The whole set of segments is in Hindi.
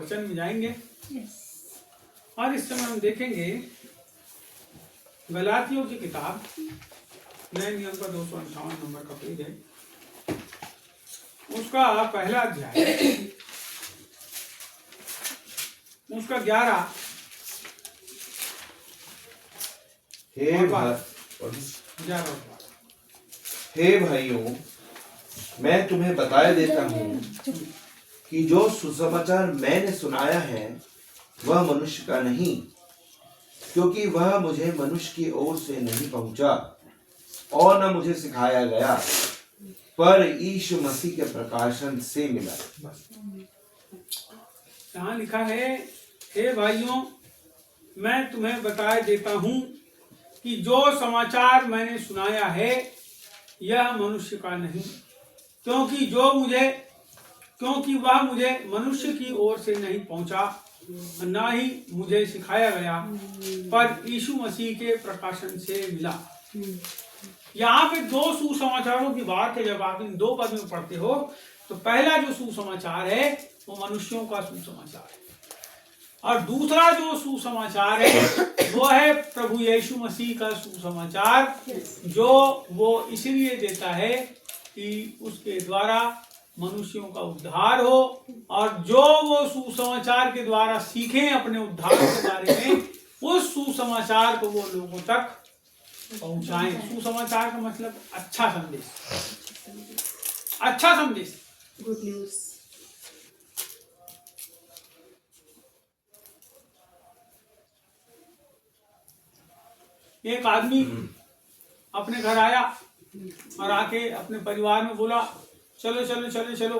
वचन में जाएंगे। और इस समय हम देखेंगे गलातियों की किताब, नए नियम का 258 नंबर का पेज है, उसका पहला अध्याय, उसका 11 हे भाइयों, मैं तुम्हें बताया देता हूँ कि जो सुसमाचार मैंने सुनाया है वह मनुष्य का नहीं, क्योंकि वह मुझे मनुष्य की ओर से नहीं पहुंचा और न मुझे सिखाया गया, पर यीशु मसीह के प्रकाशन से मिला। यहाँ लिखा है, हे भाइयों, मैं तुम्हें बताया देता हूँ कि जो समाचार मैंने सुनाया है यह मनुष्य का नहीं, क्योंकि वह मुझे मनुष्य की ओर से नहीं पहुंचा, ना ही मुझे सिखाया गया, पर यीशु मसीह के प्रकाशन से मिला। यहाँ पे दो सुसमाचारों की बात है। जब आप इन दो पद में पढ़ते हो तो पहला जो सुसमाचार है वो मनुष्यों का सुसमाचार है, और दूसरा जो सुसमाचार है वो है प्रभु यीशु मसीह का सुसमाचार, जो वो इसलिए देता है कि उसके द्वारा मनुष्यों का उद्धार हो, और जो वो सुसमाचार के द्वारा सीखें अपने उद्धार के बारे में, उस सुसमाचार को वो लोगों तक पहुंचाएं। सुसमाचार का मतलब अच्छा संदेश, अच्छा संदेश, गुड न्यूज। एक आदमी अपने घर आया और आके अपने परिवार में बोला, चलो चलो चलो चलो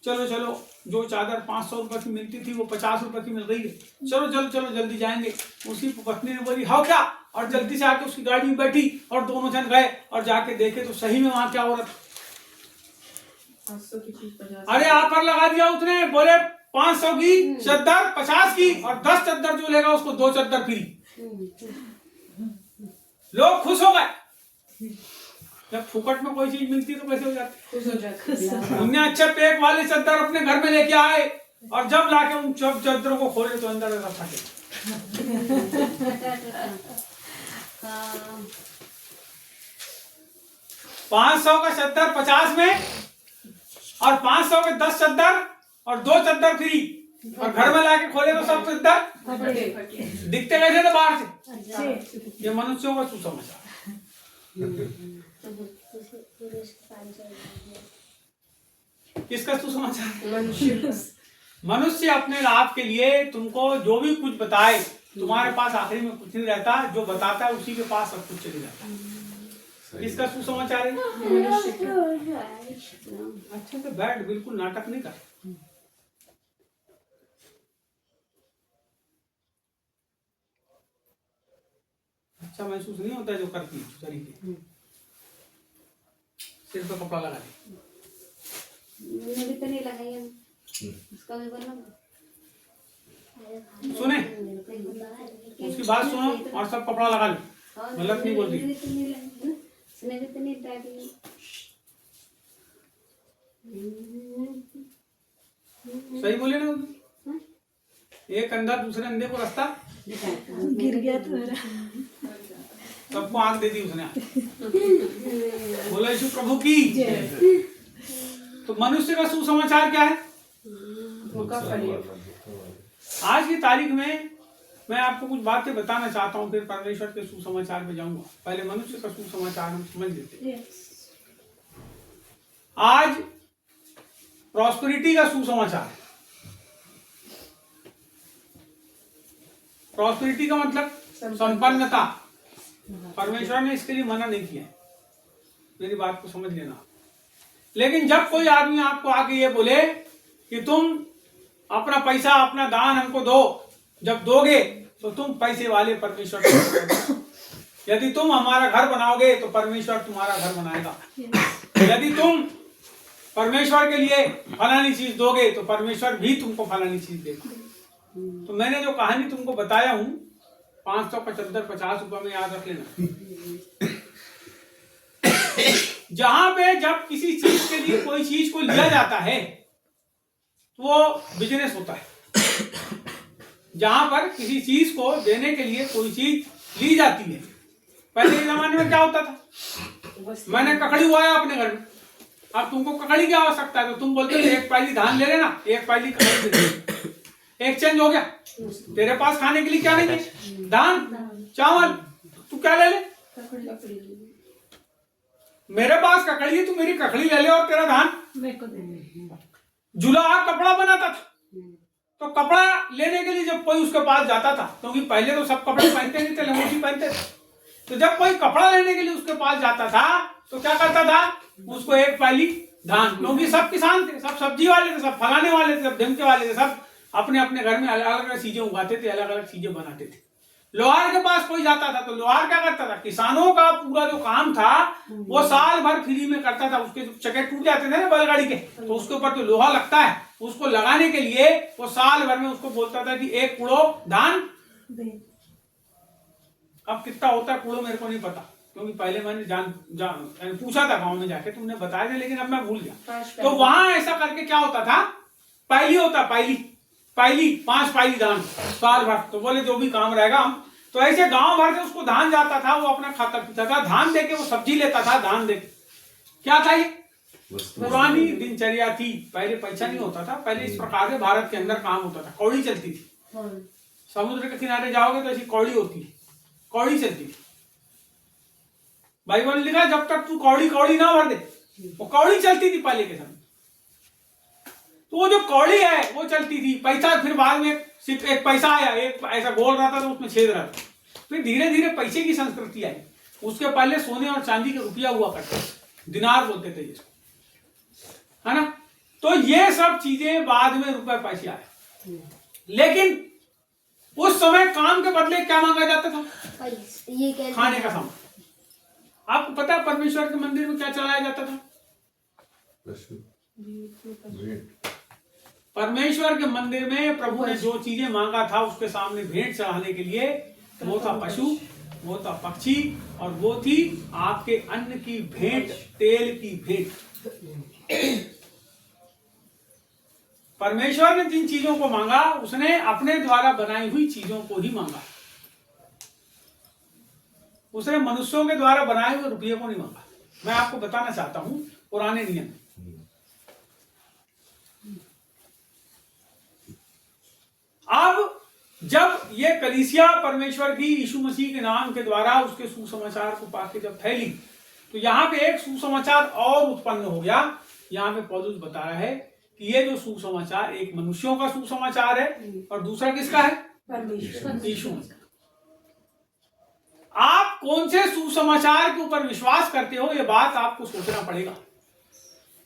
चलो चलो, जो चादर 500 रुपए की मिलती थी वो 50 रुपए की मिल रही है, चलो चलो चलो जल्दी जाएंगे। उसकी पत्नी ने बोली, हाँ क्या, और जल्दी से आके उसकी गाड़ी में बैठी और दोनों जन गए और जाके देखे तो सही में वहां क्या हो रहा था। 500 की चीज 50। अरे ऑफर लगा दिया उसने, बोले 500 की चद्दर 50 की, और 10 चद्दर जो लेगा उसको 2 चद्दर फ्री। लोग खुश हो गए। जब फुकट में कोई चीज मिलती तो कैसे हो जाती, खुश हो जाते। उनने अच्छे पैक वाले चद्दर अपने घर में लेके आए, और जब लाके उन सब चद्दरों को खोले तो अंदर फटे। 500 का चद्दर 50 में, और 500 के 10 चद्दर और 2 चद्दर फ्री, और घर में लाके खोले तो सब चद्दर दिखते कैसे थे बाहर से। ये मनुष्यों का सुसमाचार। किसका सुसमाचार? मनुष्य अपने लाभ के लिए तुमको जो भी कुछ बताए, तुम्हारे पास आखिरी में कुछ नहीं रहता, जो बताता है उसी के पास सब कुछ चले जाता है। इसका सुसमाचार है। अच्छा तो बैठ, बिल्कुल नाटक नहीं कर। अच्छा महसूस नहीं होता जो करती है तरीके, सिर पे कपड़ा लगा दे। मैंने भी तो नहीं लगाई है, उसका भी बना। सुने, उसकी बात सुनो और सब कपड़ा लगा लो, गलत नहीं बोल रही। सही बोले ना, एक अंधा दूसरे अंधे को रास्ता गिर गया तो सबको आंख दे दी उसने। बोला यीशु प्रभु की। तो मनुष्य का सुसमाचार क्या है? आज की तारीख में मैं आपको कुछ बातें बताना चाहता हूँ, फिर परमेश्वर के सुसमाचार पे जाऊंगा। पहले मनुष्य का सुसमाचार हम समझ लेते हैं। आज प्रॉस्पेरिटी का सुसमाचार है। प्रॉस्पेरिटी का मतलब संपन्नता। परमेश्वर ने इसके लिए मना नहीं किया, मेरी बात को समझ लेना। लेकिन जब कोई आदमी आपको आके ये बोले कि तुम अपना पैसा, अपना दान हमको दो, जब दोगे तो तुम पैसे वाले परमेश्वर को, यदि तुम हमारा घर बनाओगे तो परमेश्वर तुम्हारा घर बनाएगा, यदि तुम परमेश्वर के लिए फलानी चीज दोगे तो परमेश्वर भी तुमको फलानी चीज देगा। तो मैंने जो कहानी तुमको बताया हूं, 500 का चद्दर 50 रुपए में, याद रख लेना। जहां पे जब किसी चीज के लिए कोई चीज को लिया जाता है तो वो बिजनेस होता है। जहां पर किसी चीज को देने के लिए कोई चीज ली जाती है। पहले के जमाने में क्या होता था, मैंने ककड़ी उगाया अपने घर में, अब तुमको ककड़ी की आवश्यकता है तो तुम बोलते हो एक पायली धान ले लेना, एक पायली ककड़ी दे देना, एक्सचेंज हो गया। तेरे पास खाने के लिए क्या नहीं है, धान चावल, तू क्या ले ले, ककड़ी मेरे पास ककड़ी है, तू मेरी ककड़ी ले ले और तेरा धान मेरे को देना। जुलाहा कपड़ा बनाता था, तो कपड़ा लेने के लिए जब कोई उसके पास जाता था, क्योंकि पहले तो सब कपड़े पहनते नहीं थे, लंगोटी पहनते थे, तो जब कोई कपड़ा लेने के लिए उसके पास जाता था तो क्या करता था, उसको एक पायली धान, क्योंकि सब किसान थे, सब सब्जी वाले थे, सब फलाने वाले थे, सब ढिमके वाले थे, सब अपने अपने घर में अलग अलग चीजें उगाते थे, अलग अलग चीजें बनाते थे। लोहार के पास कोई जाता था तो लोहार क्या करता था, किसानों का पूरा जो काम था वो साल भर फ्री में करता था। उसके चक्के टूट जाते थे ना बैलगाड़ी के, तो उसके ऊपर जो लोहा लगता है उसको लगाने के लिए वो साल भर में उसको बोलता था कि एक कुड़ो धान दे। अब कितना होता है कुड़ो मेरे को नहीं पता, क्योंकि पहले मैंने जान पूछा था गांव में जाके, तुमने बताया था, लेकिन अब मैं भूल गया। तो वहां ऐसा करके क्या होता था, पायली होता, पायली 5 पायली धान साल भर, तो बोले जो भी काम रहेगा हम, तो ऐसे गांव भर से उसको धान जाता था, वो अपना खाता पीता था, धान देके वो सब्जी लेता था, धान देके क्या था ये पुरानी दिनचर्या थी। पहले पैसा नहीं होता था, पहले इस प्रकार से भारत के अंदर काम होता था, कौड़ी चलती थी, समुद्र के किनारे जाओगे तो ऐसी कौड़ी होती है, कौड़ी चलती थी। बाइबल लिखा जब तक तू कौड़ी ना भर दे, वो कौड़ी चलती थी पहले के समय। तो वो जो कौड़ी है वो चलती थी, पैसा फिर बाद में सिर्फ एक पैसा आया, एक ऐसा गोल रहता था उसमें छेद रहता, फिर धीरे धीरे पैसे की संस्कृति आई। उसके पहले सोने और चांदी के रुपया हुआ करते थे, दिनार बोलते थे जिसको, है ना। तो ये सब चीजें बाद में रुपए पैसे आए, लेकिन उस समय काम के बदले क्या मांगा जाता था, ये क्या खाने का सामान। आपको पता है परमेश्वर के मंदिर में क्या चलाया जाता था, परमेश्वर के मंदिर में प्रभु ने जो चीजें मांगा था उसके सामने भेंट चढ़ाने के लिए, वो था पशु, वो था पक्षी, और वो थी आपके अन्न की भेंट, तेल की भेंट। परमेश्वर ने जिन चीजों को मांगा उसने अपने द्वारा बनाई हुई चीजों को ही मांगा, उसने मनुष्यों के द्वारा बनाए हुए रुपये को नहीं मांगा। मैं आपको बताना चाहता हूं पुराने नियम, अब जब ये कलीसिया परमेश्वर की यीशु मसीह के नाम के द्वारा उसके सुसमाचार को पाके जब फैली, तो यहाँ पे एक सुसमाचार और उत्पन्न हो गया। यहाँ पे पौलुस बता रहा है कि ये जो सुसमाचार एक मनुष्यों का सुसमाचार है और दूसरा किसका है, यीशु मसीह। आप कौन से सुसमाचार के ऊपर विश्वास करते हो, ये बात आपको सोचना पड़ेगा।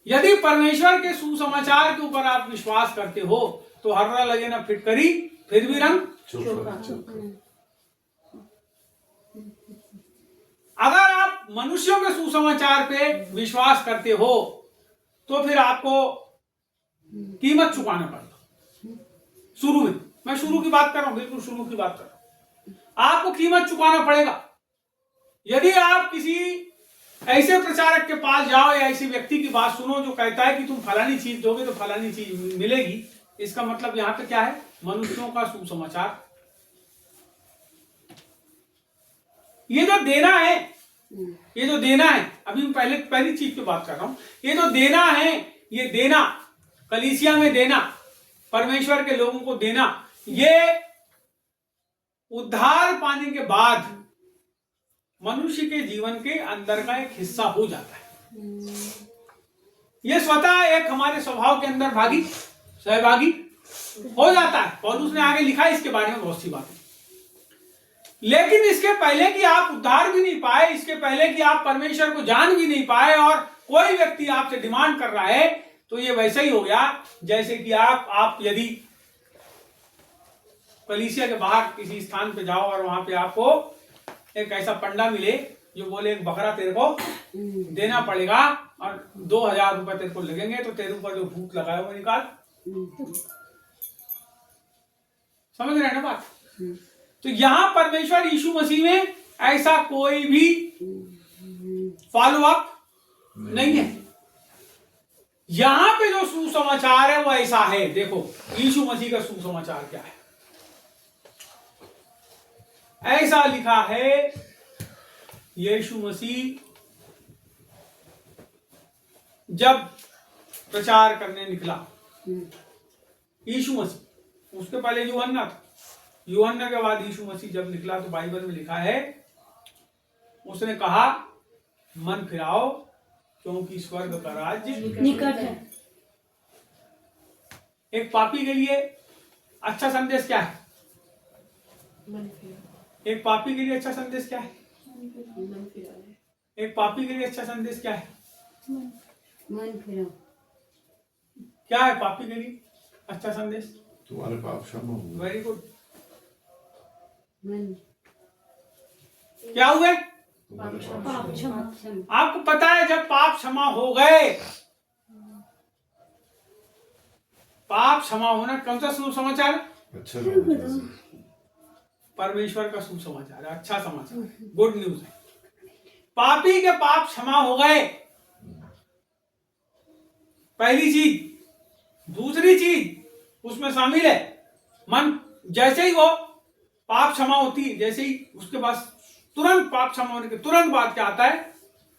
यदि परमेश्वर के सुसमाचार के ऊपर आप विश्वास करते हो तो हर्रा लगे ना फिटकरी फिर भी रंग चोखा। अगर आप मनुष्यों के सुसमाचार पे विश्वास करते हो तो फिर आपको कीमत चुकाना पड़ेगा। शुरू में, मैं शुरू की बात कर रहा हूं, बिल्कुल शुरू की बात कर रहा हूं, आपको कीमत चुकाना पड़ेगा। यदि आप किसी ऐसे प्रचारक के पास जाओ या ऐसे व्यक्ति की बात सुनो जो कहता है कि तुम फलानी चीज दोगे तो फलानी चीज मिलेगी, इसका मतलब यहां पे क्या है, मनुष्यों का सुसमाचार। ये जो देना है, ये जो देना है, अभी मैं पहली चीज की बात कर रहा हूं, ये जो देना है, ये देना कलीसिया में देना, परमेश्वर के लोगों को देना, ये उद्धार पाने के बाद मनुष्य के जीवन के अंदर का एक हिस्सा हो जाता है। ये स्वतः एक हमारे स्वभाव के अंदर सहभागी हो जाता है। पौलुस ने आगे लिखा इसके बारे में बहुत सी बातें। लेकिन इसके पहले कि आप उद्धार भी नहीं पाए, इसके पहले कि आप परमेश्वर को जान भी नहीं पाए और कोई व्यक्ति आपसे डिमांड कर रहा है, तो ये वैसा ही हो गया जैसे कि आप यदि कलीसिया के बाहर किसी स्थान पे जाओ और वहां पे आपको एक ऐसा पंडा मिले जो बोले एक बकरा तेरे को देना पड़ेगा और 2000 रुपए तेरे को लगेंगे, तो तेरे ऊपर जो भूत लगाए वो निकाल। समझ रहे हैं ना बात। तो यहां परमेश्वर यीशु मसीह में ऐसा कोई भी फॉलो अप नहीं है। यहां पे जो सुसमाचार है वो ऐसा है। देखो यीशु मसीह का सुसमाचार क्या है। ऐसा लिखा है, यीशु मसीह जब प्रचार करने निकला, यीशु मसीह, उसके पहले यूहन्ना था, यूहन्ना के बाद यीशु मसीह जब निकला तो बाइबल में लिखा है, उसने कहा मन फिराओ क्योंकि स्वर्ग का राज्य निकट है। एक पापी के लिए अच्छा संदेश क्या है? मन फिरा, एक पापी के लिए अच्छा संदेश क्या है? मन फिरा है। एक पापी के लिए अच्छा संदेश क्या है? मन फिरो। क्या है पापी के लिए अच्छा संदेश? तुम्हारे पाप क्षमा हुए। Very good. मन क्या हुए? तुम्हारे पाप पाप क्षमा। क्षमा। आपको पता है जब पाप क्षमा हो गए, पाप क्षमा होना कौन सा सुसमाचार? अच्छा लगा। परमेश्वर का सुसमाचार है, अच्छा समाचार, गुड न्यूज है। पापी के पाप क्षमा हो गए, पहली चीज। दूसरी चीज उसमें शामिल है मन। जैसे ही वो पाप क्षमा होती है, जैसे ही उसके पास तुरंत पाप क्षमा होने के तुरंत बाद क्या आता है?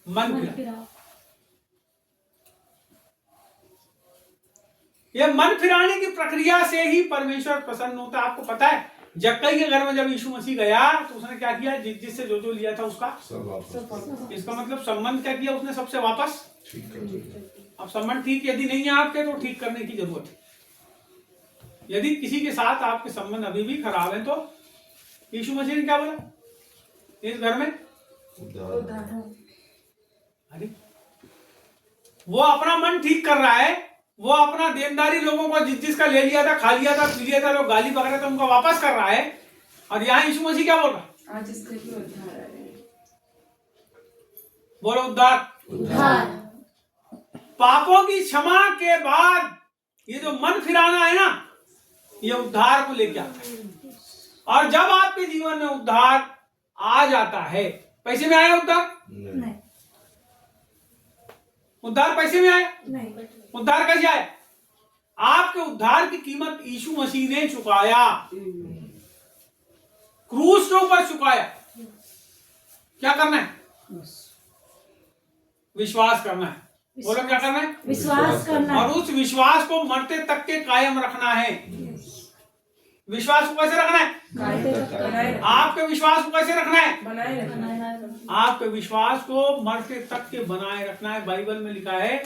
मन फिरा। ये मन फिराने की प्रक्रिया से ही परमेश्वर प्रसन्न होता है। आपको पता है जक्कई के घर में जब यीशु मसीह गया तो उसने क्या किया? जिससे जो लिया था उसका, सब वापस इसका मतलब संबंध क्या किया उसने? सबसे वापस ठीक कर दिया। अब संबंध ठीक यदि नहीं है आपके तो ठीक करने की जरूरत है। यदि किसी के साथ आपके संबंध अभी भी खराब है तो यीशु मसीह ने क्या बोला इस घर में? उद्धार। अरे वो अपना मन ठीक कर रहा है, वो अपना देनदारी लोगों को जिसका ले लिया था, खा लिया था, पी लिया था, लोग गाली पकड़ रहे थे, उनको वापस कर रहा है। और यहाँ यीशु मसीह क्या बोल रहा है? आज इसके लिए उद्धार है। बोलो उद्धार। उद्धार। पापों की क्षमा के बाद ये जो मन फिराना है ना, ये उद्धार को लेके आता है। और जब आपके जीवन में उद्धार आ जाता है, पैसे में आया उद्धार? नहीं उद्धार पैसे में आया? नहीं। उद्धार कैसे आया? आपके उद्धार की कीमत यीशु मसीह ने चुकाया, क्रूस के ऊपर चुकाया। क्या करना है? विश्वास करना है। बोलो क्या करना है? विश्वास करना। और उस विश्वास को मरते तक के कायम रखना है। विश्वास को कैसे रखना है? बनाए आपके विश्वास को कैसे रखना है? बनाए रखना। आपके विश्वास को मरते तक के बनाए रखना है। बाइबल में लिखा है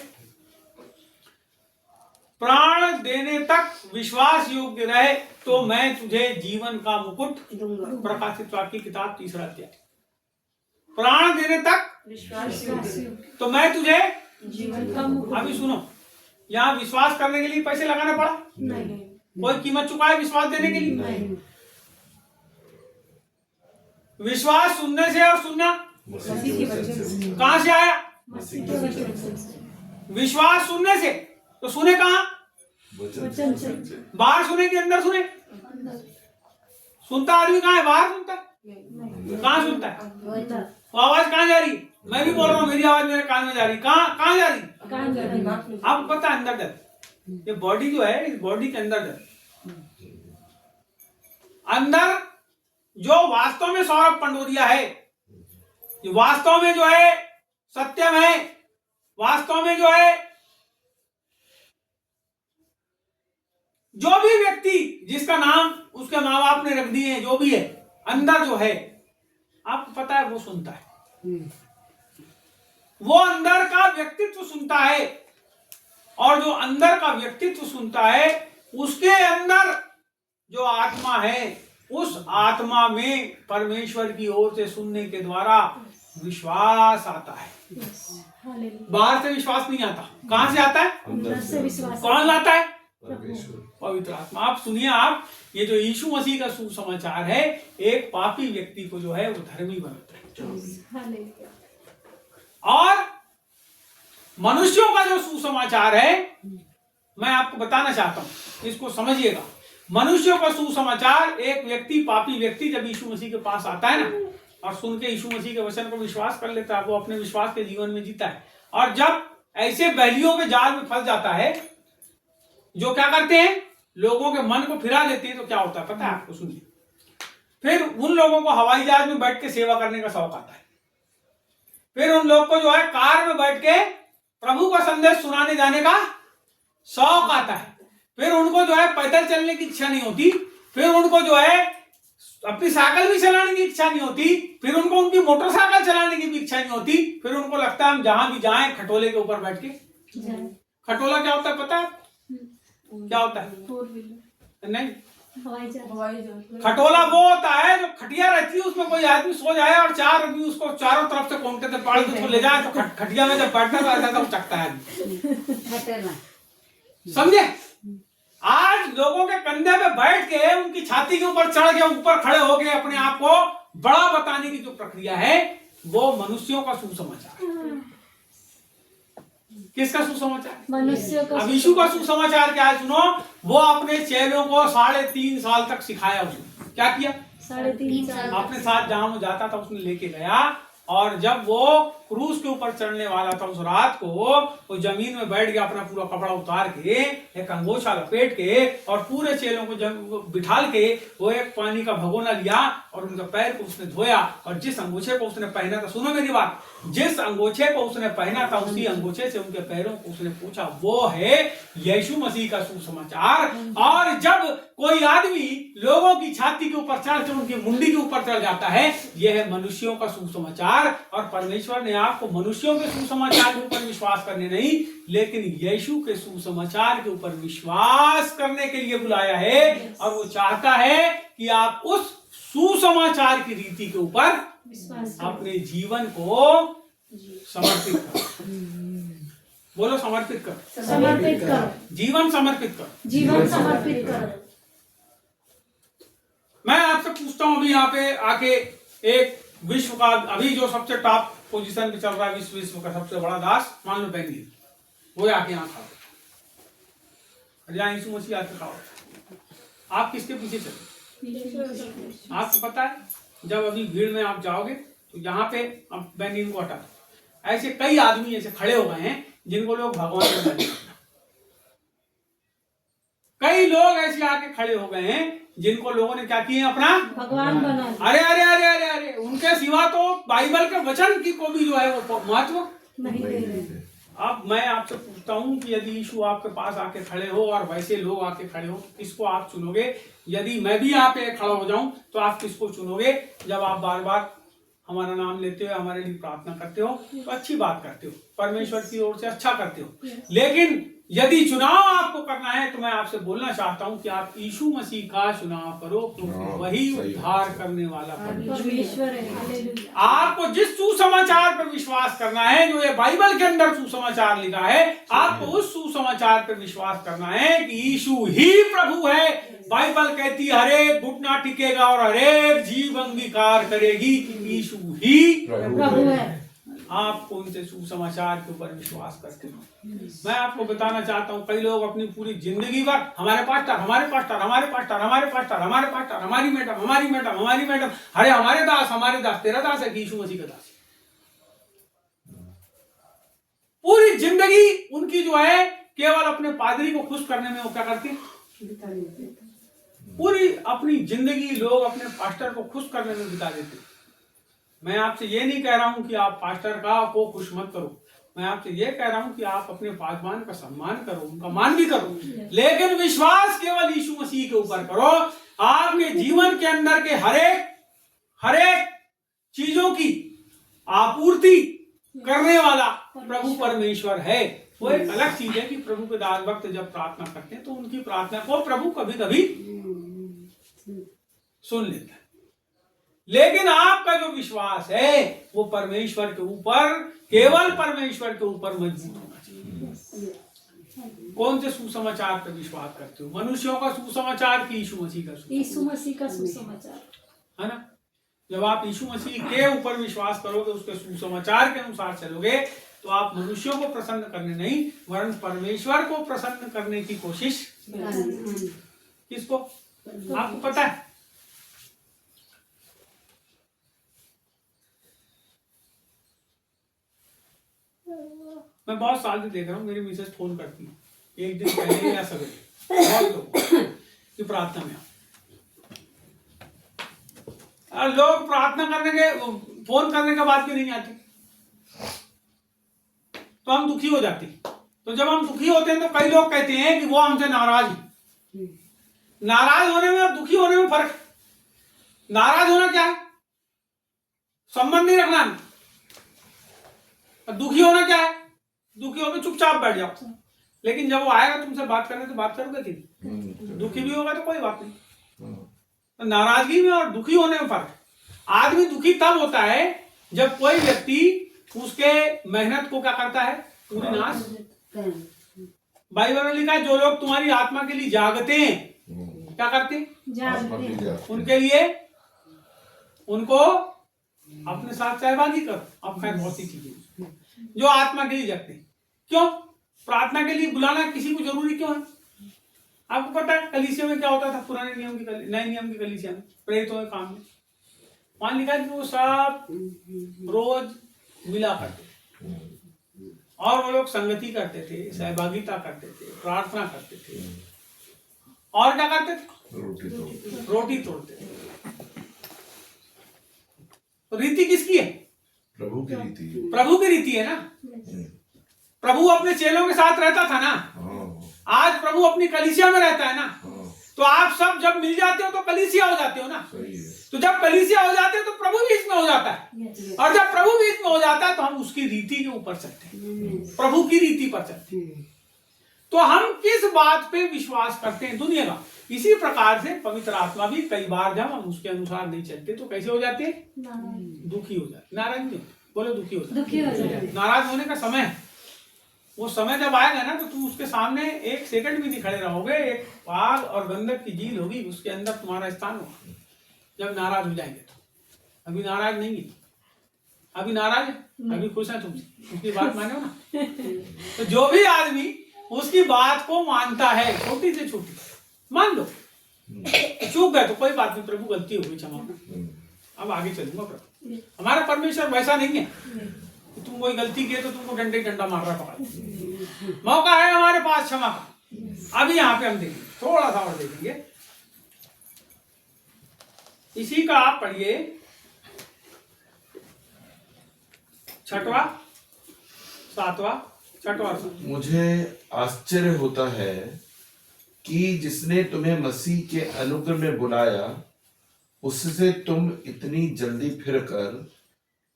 प्राण देने तक विश्वास योग्य रहे तो मैं तुझे जीवन का मुकुट दूंगा। प्रकाशित वाक्य की किताब 3रा अध्याय। प्राण देने तक विश्वास तो मैं तुझे, जीवन का मुकुट। अभी सुनो, यहाँ विश्वास करने के लिए पैसे लगाना पड़ा? नहीं। कोई कीमत चुकाए विश्वास देने के लिए? नहीं। विश्वास सुनने से और सुनना मसीह के वचन से। कहां से आया? मसीह के वचन से। विश्वास सुनने से, तो सुने कहां? वचन से। बाहर सुने कि अंदर सुने? सुनता आदमी कहां है? बाहर सुनता है? कहां सुनता है? अंदर। वो आवाज कहां जा रही? मैं भी बोल रहा हूँ, मेरी आवाज मेरे कान में जा रही। कहां जा रही? कान जा रही। आपको पता है अंदर जाती। ये बॉडी जो है, इस बॉडी के अंदर जाती। अंदर जो वास्तव में सौरभ पंडोरिया है, ये वास्तव में जो है सत्यम है, वास्तव में जो है जो भी व्यक्ति जिसका नाम उसके माँ बाप ने रख दिए हैं, जो भी है अंदर जो है, आपको पता है वो सुनता है। वो अंदर का व्यक्तित्व सुनता है। और जो अंदर का व्यक्तित्व सुनता है उसके अंदर जो आत्मा है, उस आत्मा में परमेश्वर की ओर से सुनने के द्वारा विश्वास आता है। हालेलुया। बाहर से विश्वास नहीं आता। कहां से आता है? अंदर से विश्वास। कौन लाता है? परमेश्वर। पवित्र आत्मा। आप सुनिए, आप ये जो यीशु मसीह का सुसमाचार है, एक पापी व्यक्ति को जो है वो धर्मी बनाता है। हालेलुया। और मनुष्यों का जो सुसमाचार है, मैं आपको बताना चाहता हूं, इसको समझिएगा। मनुष्यों का सुसमाचार, एक व्यक्ति, पापी व्यक्ति जब यीशु मसीह के पास आता है ना, और सुन के यीशु मसीह के वचन को विश्वास कर लेता है, वो अपने विश्वास के जीवन में जीता है। और जब ऐसे बहलियों के जाल में फंस जाता है जो क्या करते हैं, लोगों के मन को फिरा देते हैं। तो क्या होता है पता है आपको, सुनिए। फिर उन लोगों को हवाई जहाज में बैठ के सेवा करने का शौक आता है। फिर उन लोग को जो है कार में बैठ के प्रभु का संदेश सुनाने जाने का शौक आता है। फिर उनको जो है पैदल चलने की इच्छा नहीं होती। फिर उनको जो है अपनी साइकिल भी चलाने की इच्छा नहीं होती। फिर उनको उनकी मोटरसाइकिल चलाने की भी इच्छा नहीं होती। फिर उनको लगता है हम जहां भी जाएं खटोले के ऊपर बैठ के। खटोला क्या होता है पता है? क्या होता है? 4 व्हीलर नहीं, हवाई जहाज। हवाई जहाज। खटोला वो होता है जो खटिया रहती है, उसमें कोई आदमी सो जाए और 4 आदमी उसको चारों तरफ से कोंटे से पाड़ के उसको ले जाए तो खटिया में जब बैठना तो ऐसा सब चकता है आदमी। खटोला। समझे? आज लोगों के कंधे पे बैठ के उनकी छाती के ऊपर चढ़ के ऊपर खड़े हो गए अपने आप को बड़ा बताने की जो प्रक्रिया है वो मनुष्यों का सुसमाचार है। किसका सुसमाचार? मनुष्यों का। अब यीशु का सुसमाचार क्या है सुनो। वो अपने चेलों को 3.5 साल तक सिखाया। उसने क्या किया? 3.5 साल। अपने साथ जहां वो जाता था उसने लेके गया। और जब वो क्रूज के ऊपर चढ़ने वाला था उस रात को, वो जमीन में बैठ गया अपना पूरा कपड़ा उतार के, एक अंगोछा लपेट के, और पूरे चेलों को बिठाल के वो एक पानी का भगोना लिया और उनके पैर को उसने धोया। और जिस अंगोछे को उसने पहना था, सुनो मेरी बात, जिस अंगोछे को उसने पहना था उसी अंगोछे से उनके पैरों को उसने पूछा। वो है यीशु मसीह का सुसमाचार। और जब कोई आदमी लोगों की छाती के ऊपर चढ़ के उनकी मुंडी के ऊपर चढ़ जाता है, यह है मनुष्यों का सुसमाचार। और परमेश्वर ने आपको मनुष्यों के सुसमाचार के ऊपर विश्वास करने नहीं, लेकिन यीशु के सुसमाचार के ऊपर विश्वास करने के लिए बुलाया है। और वो चाहता है कि आप उस सुसमाचार की रीति के ऊपर अपने जीवन को समर्पित करो। बोलो समर्पित कर। समर्पित कर। जीवन समर्पित कर। जीवन समर्पित कर। मैं आपसे पूछता हूं अभी यहाँ पे आके, एक विश्व का अभी जो सबसे टॉप पोजीशन पे चल रहा है, विश्व का सबसे बड़ा दास मान लो बेनिल, वो आके यहाँ खड़ा हो, यहाँ यीशु मसीह आके खड़ा हो, आप किसके पीछे चले? आपको पता है जब अभी भीड़ में आप जाओगे तो यहाँ पे अब बेनिल को हटा दो, ऐसे कई आदमी ऐसे खड़े हो गए हैं जिनको लोग भगवान बना दिए। कई लोग ऐसे आके खड़े हो गए हैं जिनको लोगों ने क्या किए, अपना भगवान बना। अरे अरे अरे अरे अरे उनके सिवा तो बाइबल के वचन की को भी जो है वो महत्व नहीं। अब मैं आपसे पूछता हूँ कि यदि यीशु आपके पास आके खड़े हो और वैसे लोग आके खड़े हो, किसको आप चुनोगे? यदि मैं भी यहाँ पे खड़ा हो जाऊं तो आप किसको चुनोगे? जब आप बार बार हमारा नाम लेते हो, हमारे लिए प्रार्थना करते हो तो अच्छी बात करते हो, परमेश्वर की ओर से अच्छा करते हो। लेकिन यदि चुनाव आपको करना है तो मैं आपसे बोलना चाहता हूं कि आप यीशु मसीह का चुनाव करो, क्योंकि वही उद्धार करने वाला परमेश्वर है। हालेलुया। आपको जिस सुसमाचार पर विश्वास करना है, जो ये बाइबल के अंदर सुसमाचार लिखा है, आपको उस सुसमाचार पर विश्वास करना है कि यीशु ही प्रभु है। बाइबल कहती है हरेक घुटना टिकेगा और हरेक जीभ अंगीकार करेगी कि यीशु ही प्रभु है। आपको उनसे सुसमाचार के ऊपर विश्वास करते हो। मैं आपको बताना चाहता हूँ, कई लोग अपनी पूरी जिंदगी भर हमारे पास्टर, हमारे पास्टर, हमारे पास्टर, हमारे पास्टर, हमारे पास्टर, हमारी मैडम, हमारी मैडम, हमारी मैडम, अरे हमारे दास, हमारे दास। तेरा दास है कि यीशु मसीह का दास? पूरी जिंदगी उनकी जो है केवल अपने पादरी को खुश करने में वो क्या करती, पूरी अपनी जिंदगी लोग अपने पास्टर को खुश करने में बिता देते। मैं आपसे ये नहीं कह रहा हूं कि आप पास्टर को खुश मत करो, मैं आपसे ये कह रहा हूं कि आप अपने पासवान का सम्मान करो, उनका मान भी करो, लेकिन विश्वास केवल यीशु मसीह के ऊपर करो। आपके जीवन के अंदर के हरेक चीजों की आपूर्ति करने वाला प्रभु परमेश्वर है। वो एक अलग चीज है कि प्रभु के दास भक्त जब प्रार्थना करते हैं तो उनकी प्रार्थना को प्रभु कभी कभी सुन लेता है, लेकिन आपका जो विश्वास है वो परमेश्वर के ऊपर, केवल परमेश्वर के ऊपर मजबूत होना चाहिए। कौन से सुसमाचार पर विश्वास करते हो? मनुष्यों का सुसमाचार कि यीशु मसीह का? यीशु मसीह का सुसमाचार, है ना? जब आप यीशु मसीह के ऊपर विश्वास करोगे, उसके सुसमाचार के अनुसार चलोगे, तो आप मनुष्यों को प्रसन्न करने नहीं वरन परमेश्वर को प्रसन्न करने की कोशिश। किसको? आपको पता है मैं बहुत साल से देख रहा हूँ, मेरी मिसेस फोन करती है एक दिन पहले या सवेरे, बहुत लोग कि प्रार्थना में आओ। लोग प्रार्थना करने के, फोन करने के बाद क्यों नहीं आते? तो हम दुखी हो जाते हैं। तो जब हम दुखी होते हैं तो कई लोग कहते हैं कि वो हमसे नाराज है। नाराज होने में और दुखी होने में फर्क है। नाराज होना क्या है? संबंध नहीं रखना। और दुखी होना क्या है? दुखी होकर चुपचाप बैठ जाओ। लेकिन जब वो आएगा तुमसे बात करने तो बात करोगे कि नहीं? दुखी भी होगा तो कोई बात नहीं। तो नाराजगी में और दुखी होने में फर्क है। आदमी दुखी तब होता है जब कोई व्यक्ति उसके मेहनत को क्या करता है? पूरी नाश। बाइबल में लिखा है जो लोग तुम्हारी आत्मा के लिए जागते हैं, क्या करते हैं? जानते हैं। उनके लिए उनको अपने साथ सहभागी करो। अब खैर बहुत सी चीजें जो आत्मा के लिए जगते हैं। क्यों? प्रार्थना के लिए बुलाना किसी को जरूरी क्यों है? आपको पता है कलीसिया में क्या होता था? पुराने नियम की नए नियम की कलीसिया में, प्रेरितों के काम में वहां लिखा है कि वो सब रोज मिला करते और वो लोग संगति करते थे, सहभागिता करते थे, प्रार्थना करते थे और क्या करते थे? रोटी तोड़ते थे। तो रीति किसकी है? प्रभु की रीति। प्रभु की रीति है ना। प्रभु अपने चेलों के साथ रहता था ना। आज प्रभु अपनी कलीसिया में रहता है ना। तो आप सब जब मिल जाते हो तो कलीसिया हो जाते हो ना। सही है। तो जब कलीसिया हो जाते हैं तो प्रभु भी इसमें हो जाता है। और जब प्रभु भी इसमें हो जाता है तो हम उसकी रीति के ऊपर चलते हैं, प्रभु की रीति पर चलते हैं। तो हम किस बात पे विश्वास करते हैं? दुनिया का। इसी प्रकार से पवित्र आत्मा भी कई बार जब हम उसके अनुसार नहीं चलते तो कैसे हो जाते हैं? दुखी हो जाते। नाराज नहीं होते, बोलो दुखी हो जाते। दुखी हो जाते। नाराज होने का समय है। वो समय जब आएगा ना तो तुम उसके सामने एक सेकंड भी नहीं खड़े रहोगे। एक आग और गंधक की झील होगी, उसके अंदर तुम्हारा स्थान होगा जब नाराज हो जाएंगे। तो अभी नाराज नहीं है, अभी नाराज है, अभी खुश है तुमसे, उसकी बात माने हो ना। तो जो भी आदमी उसकी बात को मानता है, छोटी से छोटी मान लो, चूक गए तो कोई बात नहीं, प्रभु गलती हो गई, क्षमा कर, अब आगे चलूंगा प्रभु। हमारा परमेश्वर वैसा नहीं है कि तुम कोई गलती किए तो तुमको डंडे डंडा मार रहा पकड़। मौका है हमारे पास क्षमा का। अभी यहाँ पे हम देखेंगे, थोड़ा सा और देखेंगे। इसी का आप पढ़िए 6वां 7वां 6वां। मुझे आश्चर्य होता है कि जिसने तुम्हें मसीह के अनुग्रह में बुलाया उससे तुम इतनी जल्दी फिरकर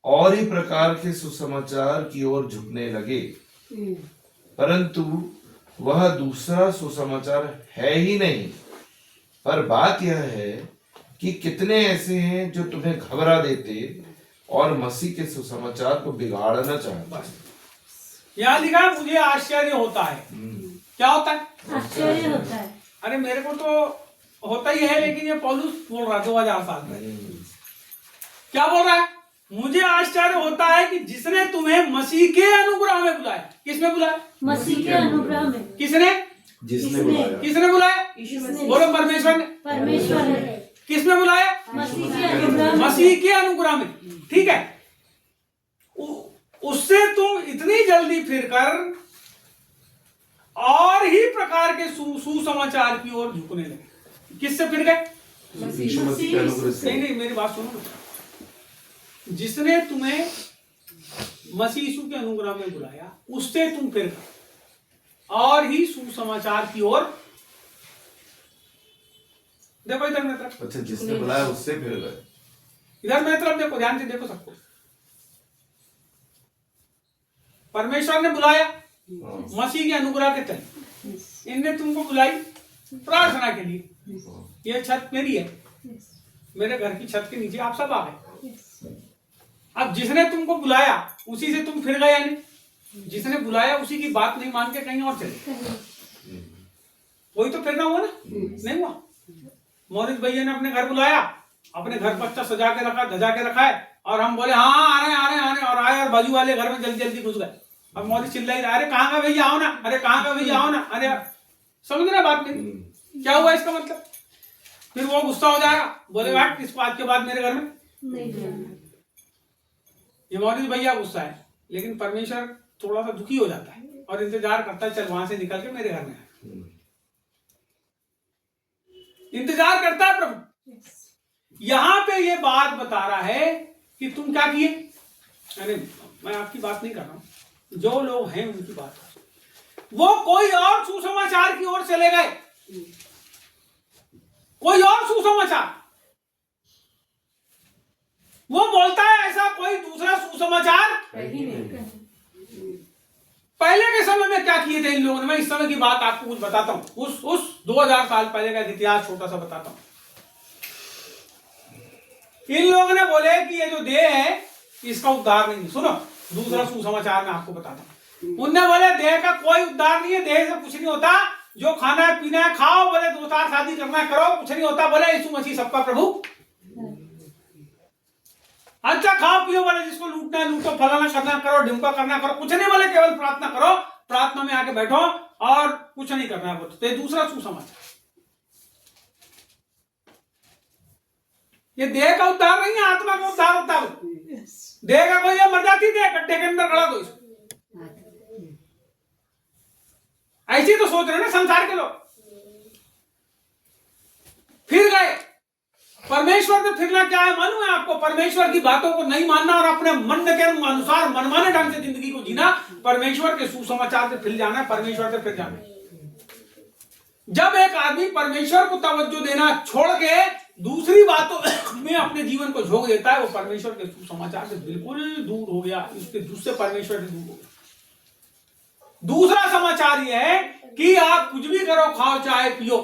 और ही प्रकार के सुसमाचार की ओर झुकने लगे, परंतु वह दूसरा सुसमाचार है ही नहीं। पर बात यह है कि कितने ऐसे हैं जो तुम्हें घबरा देते और मसीह के सुसमाचार को बिगाड़ना चाहते। यहाँ लिखा मुझे आश्चर्य होता है। क्या होता है? आश्चर्य होता है। अरे मेरे को तो होता ही है, लेकिन ये पौलुस बोल रहा है 2000 साल पहले। क्या बोल रहा है? मुझे आश्चर्य होता है कि जिसने तुम्हें मसीह के अनुग्रह में बुलाया। किसमें बुलाया? मसीह के अनुग्रह में। किसने? जिसने बुलाया। किसने बुलाया? बोलो परमेश्वर ने। परमेश्वर ने। किसमें बुलाया? मसीह के अनुग्रह में। मसीह के अनुग्रह में। ठीक है, उससे तुम इतनी जल्दी फिरकर और ही प्रकार के सुसमाचार की ओर झुकने लगे। किससे फिर गए? यीशु मसीह के अनुग्रह से। नहीं, मेरी बात सुनो। जिसने तुम्हें मसीह यीशु के अनुग्रह में बुलाया उससे तुम फिर गए और ही सुसमाचार की ओर। देखो इधर मेरी तरफ। अच्छा, जिसने बुलाया उससे फिर गए। इधर मेरी तरफ देखो, ध्यान से देखो सबको। परमेश्वर ने बुलाया मसीह के अनुग्रह के तहत। इनने तुमको बुलाई प्रार्थना के लिए। ये छत मेरी है, मेरे घर की छत के नीचे आप सब आ गए। अब जिसने तुमको बुलाया उसी से तुम फिर गए, यानी जिसने बुलाया उसी की बात नहीं मान के कहीं और चले, वही तो फिरना हुआ ना। नहीं हुआ? मोरिस भैया ने अपने घर बुलाया, अपने घर पर अच्छा सजा के रखा, धजा के रखा है, और हम बोले हाँ आ रहे और आए, और बाजू वाले घर में जल्दी जल्दी घुस गए। अब मोरिस चिल्ला ही रहा, अरे कहाँ का भैया आओ ना, अरे कहाँ का भैया आओ ना। अरे समझ रहे बात नहीं? क्या हुआ इसका मतलब? फिर वो गुस्सा हो जाएगा, बोले भाई किस बात के बाद मेरे घर में नहीं जाना। ये मोरिस भैया गुस्सा है, लेकिन परमेश्वर थोड़ा सा दुखी हो जाता है और इंतजार करता है, चल वहां से निकल के मेरे घर में आए। इंतजार करता है प्रभु। यहां पे ये बात बता रहा है कि तुम क्या किए। अरे मैं आपकी बात नहीं कर रहा हूं, जो लोग हैं उनकी बात। वो कोई और सुसमाचार की ओर चले गए, कोई और सुसमाचार। वो बोलता है ऐसा कोई दूसरा सुसमाचार पहले के समय में क्या किए थे इन लोगों ने। मैं इस समय की बात आपको कुछ बताता हूं, उस 2000 साल पहले का इतिहास छोटा सा बताता हूं। इन लोगों ने बोले कि ये जो देह है इसका उद्धार नहीं। सुनो, दूसरा सुसमाचार मैं आपको बताता हूं। उनने बोले देह का कोई उद्धार नहीं है, देह से कुछ नहीं होता, जो खाना है पीना है खाओ, बोले 2 साल शादी करना है करो, कुछ नहीं होता। बोले यीशु मसीह सबका प्रभु। अच्छा खाओ पियो, बोले जिसको लूटना है लूटो, फलाना करना करो, ढिमका करना करो, कुछ नहीं बोले, केवल प्रार्थना करो, प्रार्थना में आके बैठो और कुछ नहीं करना है। बोलते तो दूसरा सुसमाचार। ये देह का उद्धार नहीं है, आत्मा का उद्धार होता है। देह का कोई मर जाती देह गड्ढे के अंदर खड़ा, तो इसको ऐसी तो सोच रहे ना संसार के लोग। फिर गए परमेश्वर में। फिरना क्या है मालूम है आपको? परमेश्वर की बातों को नहीं मानना और अपने मन के अनुसार मनमाने ढंग से जिंदगी को जीना। परमेश्वर के सुसमाचार से फिर जाना है, परमेश्वर से फिर जाना है। जब एक आदमी परमेश्वर को तवज्जो देना छोड़ के दूसरी बातों में अपने जीवन को झोंक देता है, वो परमेश्वर के सुसमाचार से बिल्कुल दूर हो गया, उसके दूसरे परमेश्वर से दूर हो गया। दूसरा समाचार यह है कि आप कुछ भी करो, खाओ चाहे पियो,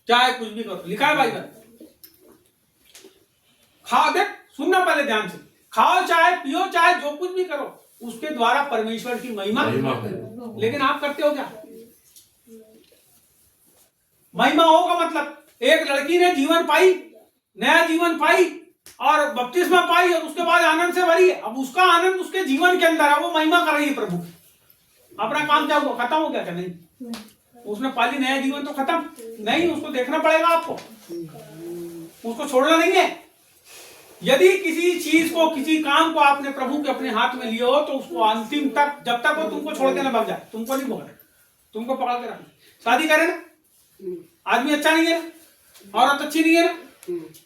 चाहे कुछ भी करो। लिखा है बाइबल, खाओ, देख सुनना पहले ध्यान से, खाओ चाहे पियो चाहे जो कुछ भी करो, उसके द्वारा परमेश्वर की महिमा। लेकिन आप करते हो क्या? महिमा हो का मतलब एक लड़की ने जीवन पाई, नया जीवन पाई और बपतिस्मा पाई और उसके बाद आनंद से भरी है। अब उसका आनंद उसके जीवन के अंदर है, वो महिमा कर रही है प्रभु। अपना काम क्या हुआ? खत्म हो गया क्या? नहीं, उसने पाली नया जीवन तो खत्म नहीं, उसको देखना पड़ेगा आपको, उसको छोड़ना नहीं है। यदि किसी चीज को, किसी काम को आपने प्रभु के अपने हाथ में लिए हो तो उसको अंतिम तक, जब तक वो तुमको छोड़ के ना भाग जाए, तुमको नहीं पकड़े, तुमको पकड़ के रखना। शादी करे ना, आदमी अच्छा नहीं है ना, औरत अच्छी नहीं है ना,